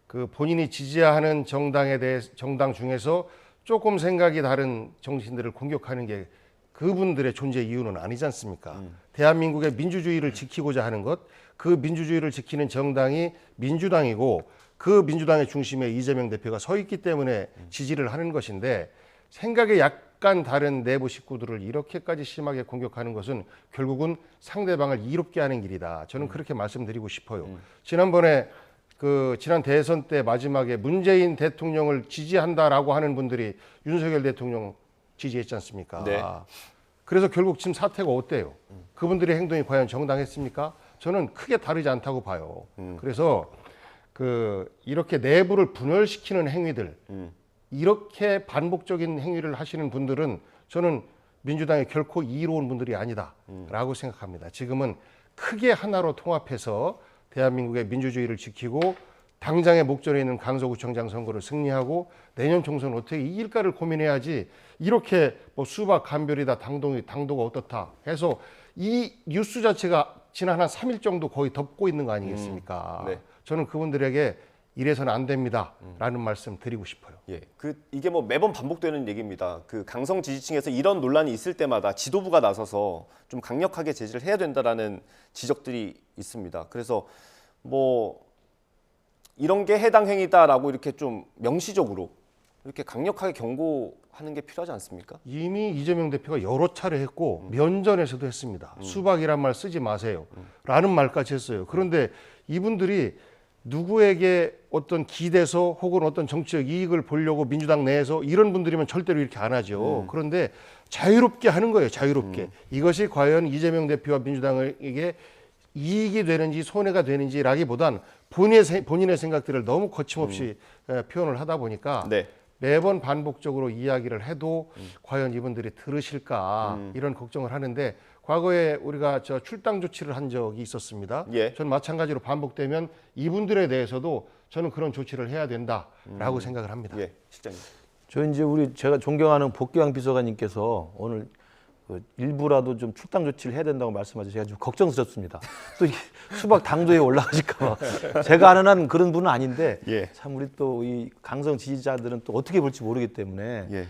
그 본인이 지지하는 정당 중에서 조금 생각이 다른 정신들을 공격하는 게 그분들의 존재 이유는 아니지 않습니까? 대한민국의 민주주의를 지키고자 하는 것, 그 민주주의를 지키는 정당이 민주당이고 그 민주당의 중심에 이재명 대표가 서 있기 때문에 지지를 하는 것인데 생각이 약간 다른 내부 식구들을 이렇게까지 심하게 공격하는 것은 결국은 상대방을 이롭게 하는 길이다. 저는 그렇게 말씀드리고 싶어요. 지난번에 지난 대선 때 마지막에 문재인 대통령을 지지한다라고 하는 분들이 윤석열 대통령 지지했지 않습니까? 네. 그래서 결국 지금 사태가 어때요? 그분들의 행동이 과연 정당했습니까? 저는 크게 다르지 않다고 봐요. 그래서 이렇게 내부를 분열시키는 행위들, 이렇게 반복적인 행위를 하시는 분들은 저는 민주당이 결코 이로운 분들이 아니다라고 생각합니다. 지금은 크게 하나로 통합해서 대한민국의 민주주의를 지키고 당장의 목전에 있는 강서구청장 선거를 승리하고 내년 총선 어떻게 이길까를 고민해야지, 이렇게 뭐 수박 간별이다, 당도가 어떻다 해서 이 뉴스 자체가 지난 한 3일 정도 거의 덮고 있는 거 아니겠습니까? 네. 저는 그분들에게 이래서는 안 됩니다라는 말씀 드리고 싶어요. 예, 이게 뭐 매번 반복되는 얘기입니다. 그 강성 지지층에서 이런 논란이 있을 때마다 지도부가 나서서 좀 강력하게 제지를 해야 된다라는 지적들이 있습니다. 그래서 뭐 이런 게 해당 행위다라고 이렇게 좀 명시적으로 이렇게 강력하게 경고하는 게 필요하지 않습니까? 이미 이재명 대표가 여러 차례 했고 면전에서도 했습니다. 수박이란 말 쓰지 마세요 라는 말까지 했어요. 그런데 이분들이 누구에게 어떤 기대서 혹은 어떤 정치적 이익을 보려고 민주당 내에서 이런 분들이면 절대로 이렇게 안 하죠. 그런데 자유롭게 하는 거예요. 자유롭게. 이것이 과연 이재명 대표와 민주당에게 이익이 되는지 손해가 되는지라기보단 본인의 생각들을 너무 거침없이 표현을 하다 보니까 네. 매번 반복적으로 이야기를 해도 과연 이분들이 들으실까 이런 걱정을 하는데, 과거에 우리가 출당 조치를 한 적이 있었습니다. 예. 전 마찬가지로 반복되면 이분들에 대해서도 저는 그런 조치를 해야 된다라고 생각을 합니다. 예, 실장님. 저 이제 제가 존경하는 복귀왕 비서관님께서 오늘 일부라도 좀 출당 조치를 해야 된다고 말씀하셔서 제가 좀 걱정스럽습니다. 또 수박 당도에 올라가실까 봐. 제가 아는 한 그런 분은 아닌데 예. 참 우리 또 이 강성 지지자들은 또 어떻게 볼지 모르기 때문에 예.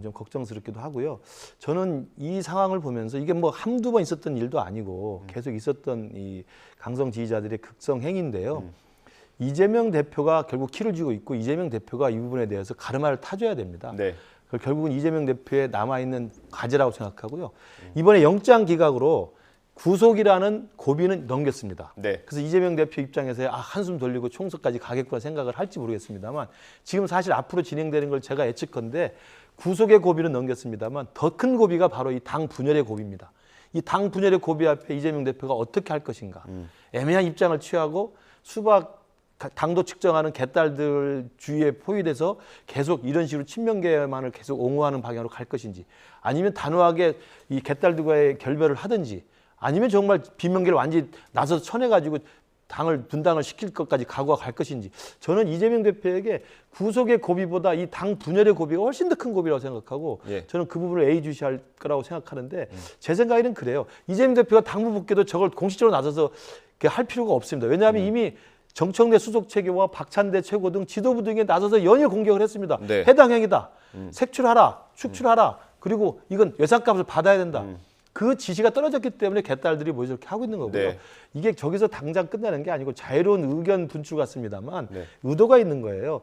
좀 걱정스럽기도 하고요. 저는 이 상황을 보면서 이게 뭐 한두 번 있었던 일도 아니고 계속 있었던 이 강성 지지자들의 극성 행위인데요. 이재명 대표가 결국 키를 쥐고 있고 이재명 대표가 이 부분에 대해서 가르마를 타줘야 됩니다. 네. 결국은 이재명 대표의 남아있는 과제라고 생각하고요. 이번에 영장 기각으로 구속이라는 고비는 넘겼습니다. 네. 그래서 이재명 대표 입장에서 한숨 돌리고 총선까지 가겠구나 생각을 할지 모르겠습니다만, 지금 사실 앞으로 진행되는 걸 제가 예측컨대 구속의 고비는 넘겼습니다만 더 큰 고비가 바로 이 당 분열의 고비입니다. 이 당 분열의 고비 앞에 이재명 대표가 어떻게 할 것인가. 애매한 입장을 취하고 수박 당도 측정하는 개딸들 주위에 포위돼서 계속 이런 식으로 친명계만을 계속 옹호하는 방향으로 갈 것인지, 아니면 단호하게 이 개딸들과의 결별을 하든지, 아니면 정말 비명계를 완전히 나서서 쳐내가지고 분당을 시킬 것까지 각오가 갈 것인지, 저는 이재명 대표에게 구속의 고비보다 이 당 분열의 고비가 훨씬 더 큰 고비라고 생각하고, 예. 저는 그 부분을 예의주시할 거라고 생각하는데, 제 생각에는 그래요. 이재명 대표가 당무 복귀도 저걸 공식적으로 나서서 할 필요가 없습니다. 왜냐하면 이미 정청래 수석 체계와 박찬대 최고 등 지도부 등에 나서서 연일 공격을 했습니다. 네. 해당 행위다. 색출하라, 축출하라. 그리고 이건 외상값을 받아야 된다. 그 지시가 떨어졌기 때문에 개딸들이 뭐 저렇게 하고 있는 거고요. 네. 이게 저기서 당장 끝나는 게 아니고 자유로운 의견 분출 같습니다만 네. 의도가 있는 거예요.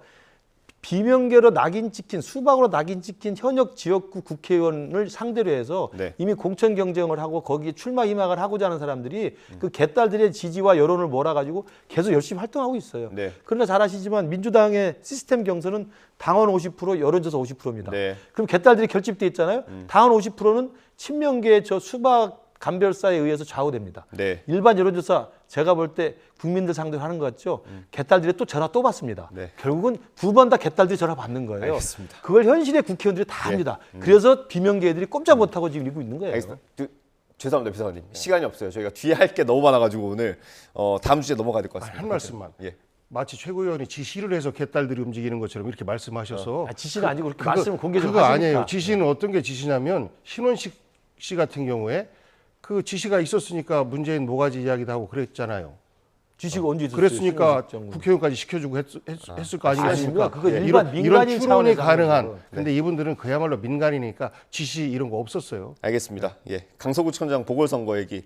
비명계로 낙인 찍힌, 수박으로 낙인 찍힌 현역 지역구 국회의원을 상대로 해서 네. 이미 공천 경쟁을 하고 거기에 출마 희망을 하고자 하는 사람들이 그 개딸들의 지지와 여론을 몰아가지고 계속 열심히 활동하고 있어요. 네. 그러나 잘 아시지만 민주당의 시스템 경선은 당원 50%, 여론조사 50%입니다. 네. 그럼 개딸들이 결집돼 있잖아요. 당원 50%는 친명계의 수박 간별사에 의해서 좌우됩니다. 네. 일반 여론조사 제가 볼 때 국민들 상대로 하는 것 같죠. 개딸들이 또 전화 또 받습니다. 네. 결국은 두 번 다 개딸들이 전화 받는 거예요. 알겠습니다. 그걸 현실의 국회의원들이 다 네. 합니다. 그래서 비명계들이 꼼짝 못하고 지금 이러고 있는 거예요. 알겠습니다. 죄송합니다, 비서관님. 시간이 없어요. 저희가 뒤에 할 게 너무 많아가지고 오늘 다음 주제 넘어가야 될 것 같습니다. 한 말씀만. 예. 마치 최고위원이 지시를 해서 개딸들이 움직이는 것처럼 이렇게 말씀하셔서 지시가 아니고 그렇게 말씀을 공개적으로 그거 하시니까. 아니에요. 지시는 어떤 게 지시냐면 신원식 씨 같은 경우에 그 지시가 있었으니까 문재인 모가지 이야기도 하고 그랬잖아요. 지시가 언제 있었어요? 그랬으니까 신원식 국회의원까지 시켜주고 했을 거 아니겠습니까? 아닙니다. 그거 예, 일반 이런 민간인 추론이 차원에서 가능한. 하는 거죠. 근데 이분들은 그야말로 민간이니까 지시 이런 거 없었어요. 알겠습니다. 예. 강서구청장 보궐선거 얘기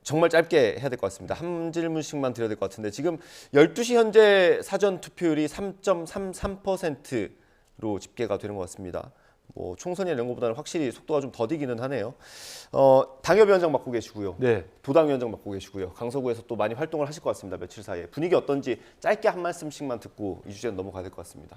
정말 짧게 해야 될 것 같습니다. 한 질문씩만 드려야 될 것 같은데 지금 12시 현재 사전 투표율이 3.33%로 집계가 되는 것 같습니다. 뭐 총선이나 이런 것보다는 확실히 속도가 좀 더디기는 하네요. 당협위원장 맡고 계시고요. 네. 도당위원장 맡고 계시고요. 강서구에서 또 많이 활동을 하실 것 같습니다. 며칠 사이에. 분위기 어떤지 짧게 한 말씀씩만 듣고 이 주제는 넘어가야 될 것 같습니다.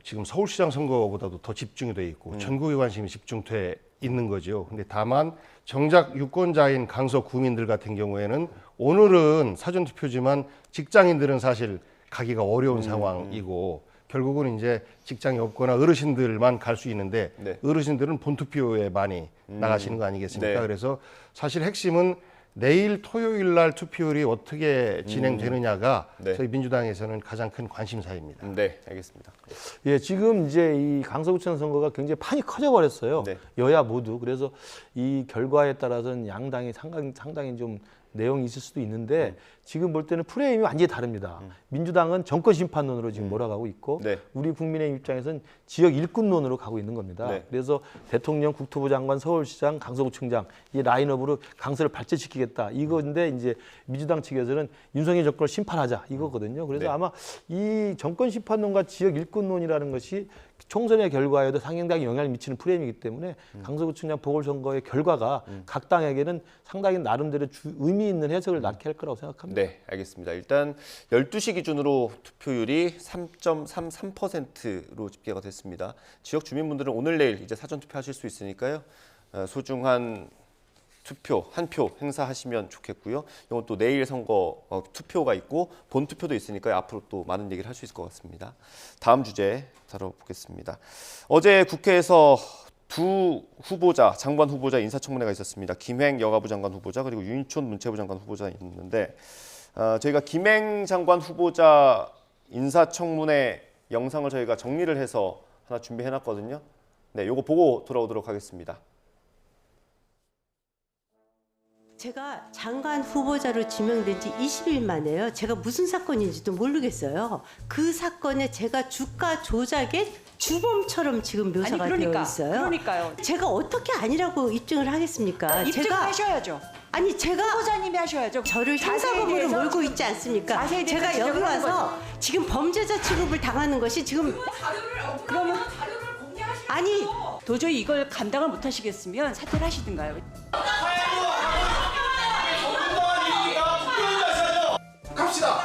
지금 서울시장 선거보다도 더 집중이 돼 있고 전국의 관심이 집중돼 있는 거죠. 근데 다만 정작 유권자인 강서 구민들 같은 경우에는 오늘은 사전투표지만 직장인들은 사실 가기가 어려운 상황이고 결국은 이제 직장이 없거나 어르신들만 갈 수 있는데 네. 어르신들은 본투표에 많이 나가시는 거 아니겠습니까? 네. 그래서 사실 핵심은 내일 토요일 날 투표율이 어떻게 진행되느냐가 네. 저희 민주당에서는 가장 큰 관심사입니다. 네, 알겠습니다. 예, 지금 이제 이 강서구청 선거가 굉장히 판이 커져 버렸어요. 네. 여야 모두. 그래서 이 결과에 따라서는 양당이 상당히 좀 내용이 있을 수도 있는데 지금 볼 때는 프레임이 완전히 다릅니다. 민주당은 정권 심판론으로 지금 몰아가고 있고 네. 우리 국민의힘 입장에서는 지역 일꾼론으로 가고 있는 겁니다. 네. 그래서 대통령, 국토부 장관, 서울시장, 강서구청장 이 라인업으로 강서를 발전시키겠다 이건데 이제 민주당 측에서는 윤석열 정권을 심판하자 이거거든요. 그래서 네. 아마 이 정권 심판론과 지역 일꾼론이라는 것이 총선의 결과에도 상당히 영향을 미치는 프레임이기 때문에 강서구청장 보궐선거의 결과가 각 당에게는 상당히 나름대로 의미 있는 해석을 낳게 할 거라고 생각합니다. 네, 알겠습니다. 일단 12시 기준으로 투표율이 3.33%로 집계가 됐습니다. 지역 주민분들은 오늘 내일 이제 사전 투표하실 수 있으니까요. 소중한 투표 한 표 행사하시면 좋겠고요. 이건 또 내일 선거 투표가 있고 본 투표도 있으니까 앞으로 또 많은 얘기를 할 수 있을 것 같습니다. 다음 주제 다뤄보겠습니다. 어제 국회에서 두 후보자, 장관 후보자 인사청문회가 있었습니다. 김행 여가부 장관 후보자 그리고 윤희촌 문체부 장관 후보자 있는데 저희가 김행 장관 후보자 인사청문회 영상을 저희가 정리를 해서 하나 준비해놨거든요. 네, 요거 보고 돌아오도록 하겠습니다. 제가 장관 후보자로 지명된 지 20일 만에요. 제가 무슨 사건인지도 모르겠어요. 그 사건에 제가 주가 조작의 주범처럼 지금 묘사가 되어 있어요. 그러니까요. 제가 어떻게 아니라고 입증을 하겠습니까? 입증을 하셔야죠. 아니 제가 후보자님이 하셔야죠. 저를 형사범으로 몰고 있지 않습니까? 제가 여기 와서 지금 범죄자 취급을 당하는 것이 지금 그러면 아니 도저히 이걸 감당을 못 하시겠으면 사퇴를 하시든가요. 갑시다.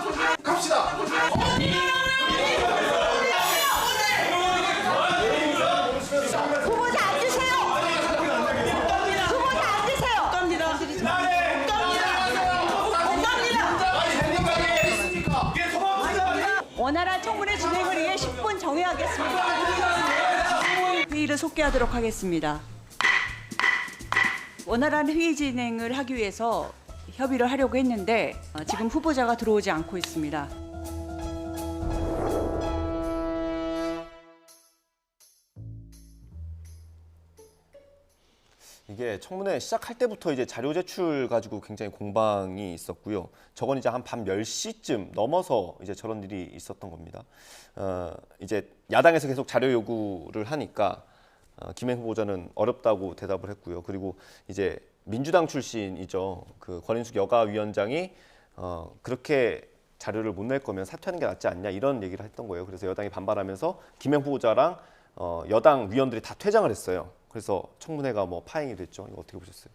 후보자 앉으세요. 후보자 앉으세요. 원활한 청문회 진행을 위해 10분 정회하겠습니다. 회의를 속개하도록 하겠습니다. 원활한 회의 진행을 하기 위해서 협의를 하려고 했는데 지금 후보자가 들어오지 않고 있습니다. 이게 청문회 시작할 때부터 이제 자료 제출 가지고 굉장히 공방이 있었고요. 저건 이제 한 밤 10시쯤 넘어서 이제 저런 일이 있었던 겁니다. 이제 야당에서 계속 자료 요구를 하니까 김행 후보자는 어렵다고 대답을 했고요. 그리고 이제 민주당 출신이죠. 그 권인숙 여가위원장이 그렇게 자료를 못 낼 거면 사퇴하는 게 낫지 않냐 이런 얘기를 했던 거예요. 그래서 여당이 반발하면서 김행 후보자랑 여당 위원들이 다 퇴장을 했어요. 그래서 청문회가 뭐 파행이 됐죠. 이거 어떻게 보셨어요?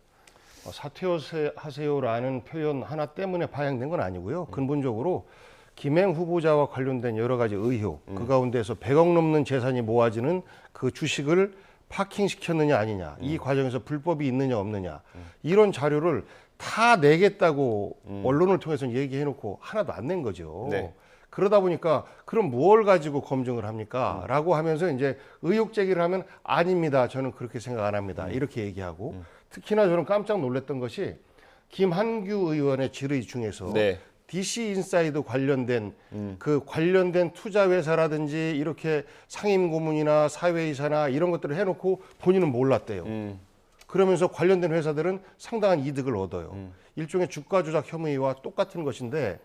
사퇴하세요라는 표현 하나 때문에 파행된 건 아니고요. 근본적으로 김행 후보자와 관련된 여러 가지 의혹, 그 가운데서 100억 넘는 재산이 모아지는 그 주식을 파킹시켰느냐 아니냐, 이 과정에서 불법이 있느냐 없느냐, 이런 자료를 다 내겠다고 언론을 통해서 얘기해놓고 하나도 안 낸 거죠. 네. 그러다 보니까 그럼 무엇을 가지고 검증을 합니까? 라고 하면서 이제 의혹 제기를 하면 아닙니다. 저는 그렇게 생각 안 합니다. 이렇게 얘기하고 특히나 저는 깜짝 놀랐던 것이 김한규 의원의 질의 중에서 네. DC 인사이드 관련된 그 관련된 투자 회사라든지 이렇게 상임 고문이나 사회이사나 이런 것들을 해놓고 본인은 몰랐대요. 그러면서 관련된 회사들은 상당한 이득을 얻어요. 일종의 주가 조작 혐의와 똑같은 것인데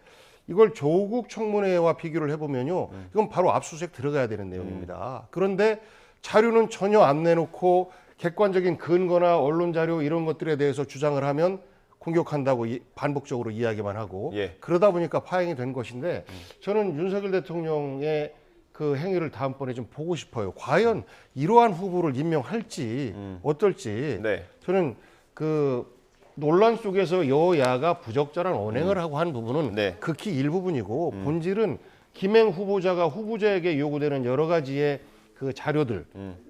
이걸 조국 청문회와 비교를 해보면요, 이건 바로 압수수색 들어가야 되는 내용입니다. 그런데 자료는 전혀 안 내놓고 객관적인 근거나 언론 자료 이런 것들에 대해서 주장을 하면 공격한다고 반복적으로 이야기만 하고 그러다 보니까 파행이 된 것인데 저는 윤석열 대통령의 그 행위를 다음번에 좀 보고 싶어요. 과연 이러한 후보를 임명할지 어떨지. 저는 그 논란 속에서 여야가 부적절한 언행을 하고 한 부분은 극히 일부분이고 본질은 김행 후보자가 후보자에게 요구되는 여러 가지의 그 자료들,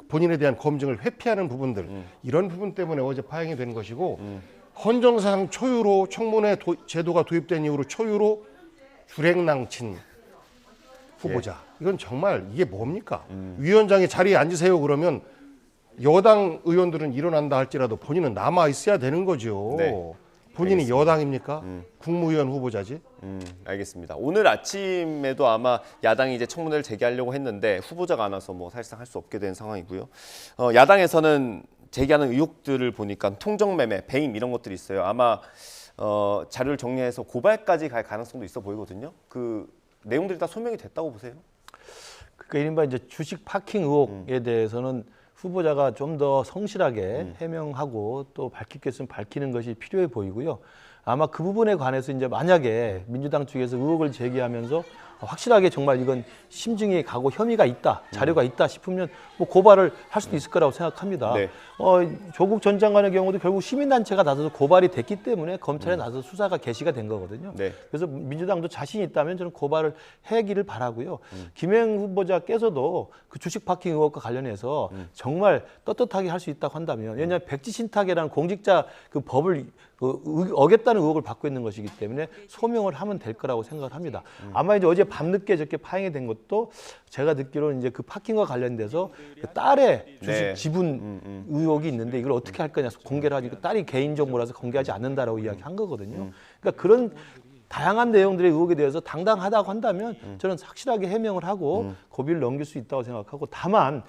본인에 대한 검증을 회피하는 부분들, 이런 부분 때문에 어제 파행이 된 것이고, 헌정사상 초유로 청문회 제도가 도입된 이후로 초유로 주랭랑친 후보자. 이건 정말 이게 뭡니까? 위원장이 자리에 앉으세요 그러면 여당 의원들은 일어난다 할지라도 본인은 남아 있어야 되는 거죠. 네. 본인이 알겠습니다. 여당입니까? 국무위원 후보자지. 알겠습니다. 오늘 아침에도 아마 야당이 이제 청문회를 제기하려고 했는데 후보자가 안 와서 뭐 사실상 할 수 없게 된 상황이고요. 야당에서는 제기하는 의혹들을 보니까 통정매매, 배임 이런 것들이 있어요. 아마 자료를 정리해서 고발까지 갈 가능성도 있어 보이거든요. 그 내용들이 다 소명이 됐다고 보세요? 그러니까 이른바 이제 주식 파킹 의혹에 대해서는 후보자가 좀 더 성실하게 해명하고 또 밝힐 게 있으면 밝히는 것이 필요해 보이고요. 아마 그 부분에 관해서 이제 만약에 민주당 측에서 의혹을 제기하면서 확실하게 정말 이건 심증이 가고 혐의가 있다, 자료가 있다 싶으면 뭐 고발을 할 수도 있을 거라고 생각합니다. 네. 조국 전 장관의 경우도 결국 시민단체가 나서서 고발이 됐기 때문에 검찰에 나서서 수사가 개시가 된 거거든요. 네. 그래서 민주당도 자신이 있다면 저는 고발을 해기를 바라고요. 김행 후보자께서도 그 주식 파킹 의혹과 관련해서 정말 떳떳하게 할 수 있다고 한다면, 왜냐하면 백지 신탁이라는 공직자 그 법을 어겼다는 의혹을 받고 있는 것이기 때문에 소명을 하면 될 거라고 생각을 합니다. 아마 이제 어제 밤늦게 저렇게 파행이 된 것도 제가 듣기로는 이제 그 파킹과 관련돼서 그 딸의 주식 네. 지분 의혹이 있는데 이걸 어떻게 할 거냐 공개를 하니까 딸이 개인 정보라서 공개하지 않는다라고 이야기한 거거든요. 그러니까 그런 다양한 내용들의 의혹에 대해서 당당하다고 한다면 저는 확실하게 해명을 하고 고비를 넘길 수 있다고 생각하고, 다만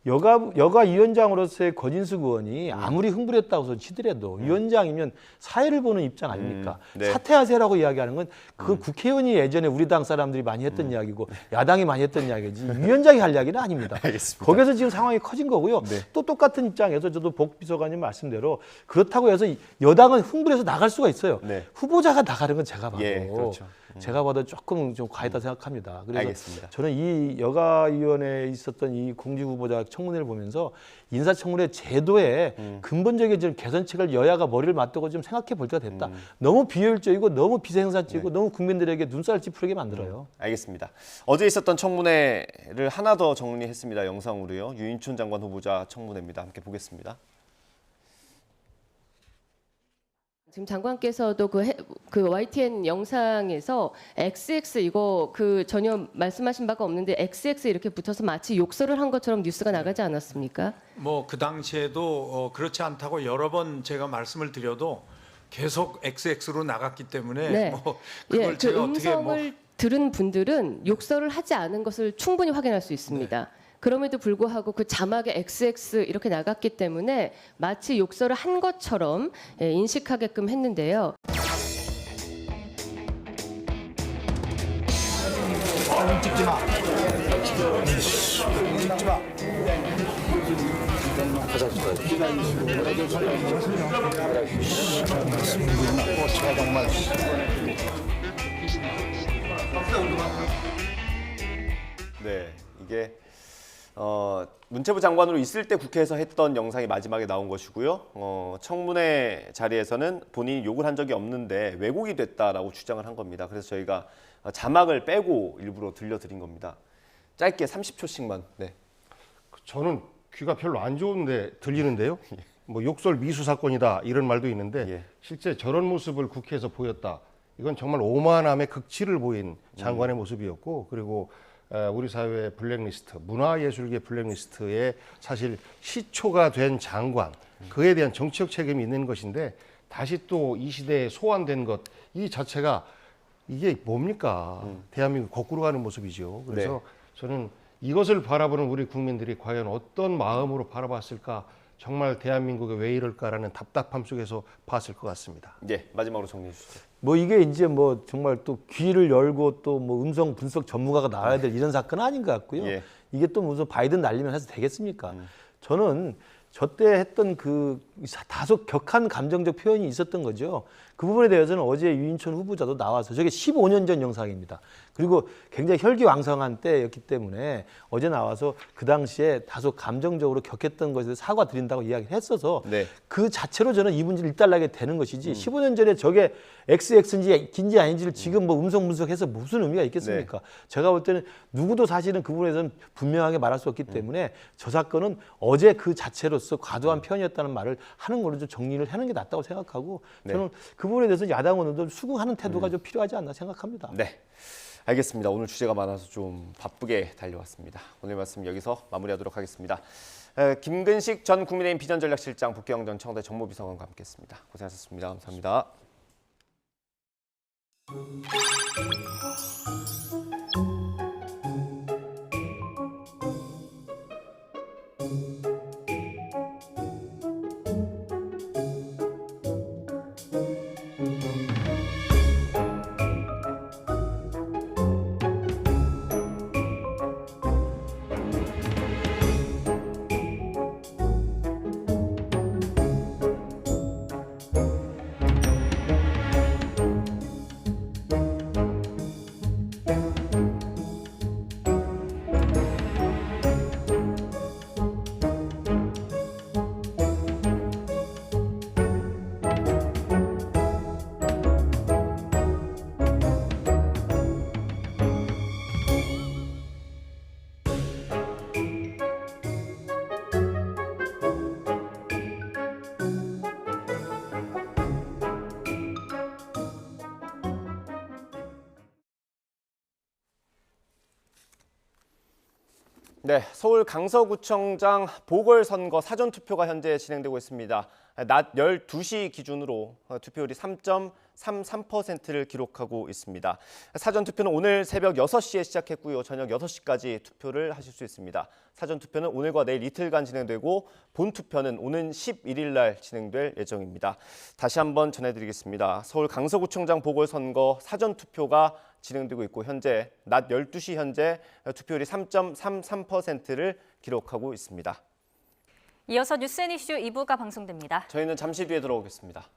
여가 위원장으로서의 권인숙 의원이 아무리 흥분했다고 치더라도 위원장이면 사회를 보는 입장 아닙니까? 네. 사퇴하세요라고 이야기하는 건 그건 국회의원이 예전에 우리 당 사람들이 많이 했던 이야기고 야당이 많이 했던 이야기지 위원장이 할 이야기는 아닙니다. 알겠습니다. 거기서 지금 상황이 커진 거고요. 네. 또 똑같은 입장에서 저도 복 비서관님 말씀대로 그렇다고 해서 여당은 흥분해서 나갈 수가 있어요. 네. 후보자가 나가는 건 제가 봐도 예, 그렇죠. 제가 봐도 조금 좀 과하다 생각합니다. 그래서 알겠습니다. 저는 이 여가위원회에 있었던 이 공직 후보자 청문회를 보면서 인사청문회 제도의 근본적인 좀 개선책을 여야가 머리를 맞대고 좀 생각해 볼 때가 됐다. 너무 비효율적이고 너무 비생산적이고 너무 국민들에게 눈살 찌푸리게 만들어요. 알겠습니다. 어제 있었던 청문회를 하나 더 정리했습니다. 영상으로요. 유인촌 장관 후보자 청문회입니다. 함께 보겠습니다. 지금 장관께서도 그 YTN 영상에서 XX 이거 전혀 말씀하신 바가 없는데 XX 이렇게 붙어서 마치 욕설을 한 것처럼 뉴스가 나가지 않았습니까? 뭐 그 당시에도 그렇지 않다고 여러 번 제가 말씀을 드려도 계속 XX로 나갔기 때문에 네. 뭐 그걸 그 제가 어떻게 음성을 들은 분들은 욕설을 하지 않은 것을 충분히 확인할 수 있습니다. 그럼에도 불구하고 그 자막에 XX 이렇게 나갔기 때문에 마치 욕설을 한 것처럼 인식하게끔 했는데요. 찍지 마. 찍지 마. 정말. 네, 이게 문체부 장관으로 있을 때 국회에서 했던 영상이 마지막에 나온 것이고요. 청문회 자리에서는 본인이 욕을 한 적이 없는데 왜곡이 됐다라고 주장을 한 겁니다. 그래서 저희가 자막을 빼고 일부러 들려드린 겁니다. 짧게 30초씩만. 네. 저는 귀가 별로 안 좋은데 들리는데요. 뭐 욕설 미수 사건이다 이런 말도 있는데 예. 실제 저런 모습을 국회에서 보였다. 이건 정말 오만함의 극치를 보인 장관의 모습이었고, 그리고 우리 사회의 블랙리스트, 문화예술계 블랙리스트에 사실 시초가 된 장관, 그에 대한 정치적 책임이 있는 것인데 다시 또 이 시대에 소환된 것, 이 자체가 이게 뭡니까? 대한민국 거꾸로 가는 모습이죠. 그래서 네. 저는 이것을 바라보는 우리 국민들이 과연 어떤 마음으로 바라봤을까, 정말 대한민국에 왜 이럴까라는 답답함 속에서 봤을 것 같습니다. 네, 마지막으로 정리해 주시죠. 뭐 이게 이제 뭐 정말 또 귀를 열고 또 뭐 음성 분석 전문가가 나와야 될 이런 사건은 아닌 것 같고요. 예. 이게 또 무슨 바이든 날리면 해서 되겠습니까? 저는 저 때 했던 그 다소 격한 감정적 표현이 있었던 거죠. 그 부분에 대해서는 어제 유인촌 후보자도 나와서 저게 15년 전 영상입니다. 그리고 굉장히 혈기왕성한 때였기 때문에 어제 나와서 그 당시에 다소 감정적으로 격했던 것에 대해서 사과드린다고 이야기를 했어서 네. 그 자체로 저는 이 문제를 일단락이 되는 것이지 15년 전에 저게 XX인지 아닌지를 지금 뭐 음성 분석해서 무슨 의미가 있겠습니까? 제가 볼 때는 누구도 사실은 그 부분에서는 분명하게 말할 수 없기 때문에 저 사건은 어제 그 자체로서 과도한 표현이었다는 말을 하는 걸로 좀 정리를 하는 게 낫다고 생각하고 저는 그 부분에 대해서 야당 의원도 수긍하는 태도가 좀 필요하지 않나 생각합니다. 네. 알겠습니다. 오늘 주제가 많아서 좀 바쁘게 달려왔습니다. 오늘 말씀 여기서 마무리하도록 하겠습니다. 김근식 전 국민의힘 비전전략실장, 북경 전 청와대 정무비서관과 함께했습니다. 고생하셨습니다. 감사합니다. 네, 서울 강서구청장 보궐선거 사전투표가 현재 진행되고 있습니다. 낮 12시 기준으로 투표율이 3.33%를 기록하고 있습니다. 사전투표는 오늘 새벽 6시에 시작했고요. 저녁 6시까지 투표를 하실 수 있습니다. 사전투표는 오늘과 내일 이틀간 진행되고 본투표는 오는 11일 날 진행될 예정입니다. 다시 한번 전해드리겠습니다. 서울 강서구청장 보궐선거 사전투표가 진행되고 있고 현재 낮 12시 현재 투표율이 3.33%를 기록하고 있습니다. 이어서 뉴스 앤 이슈 2부가 방송됩니다. 저희는 잠시 뒤에 돌아오겠습니다.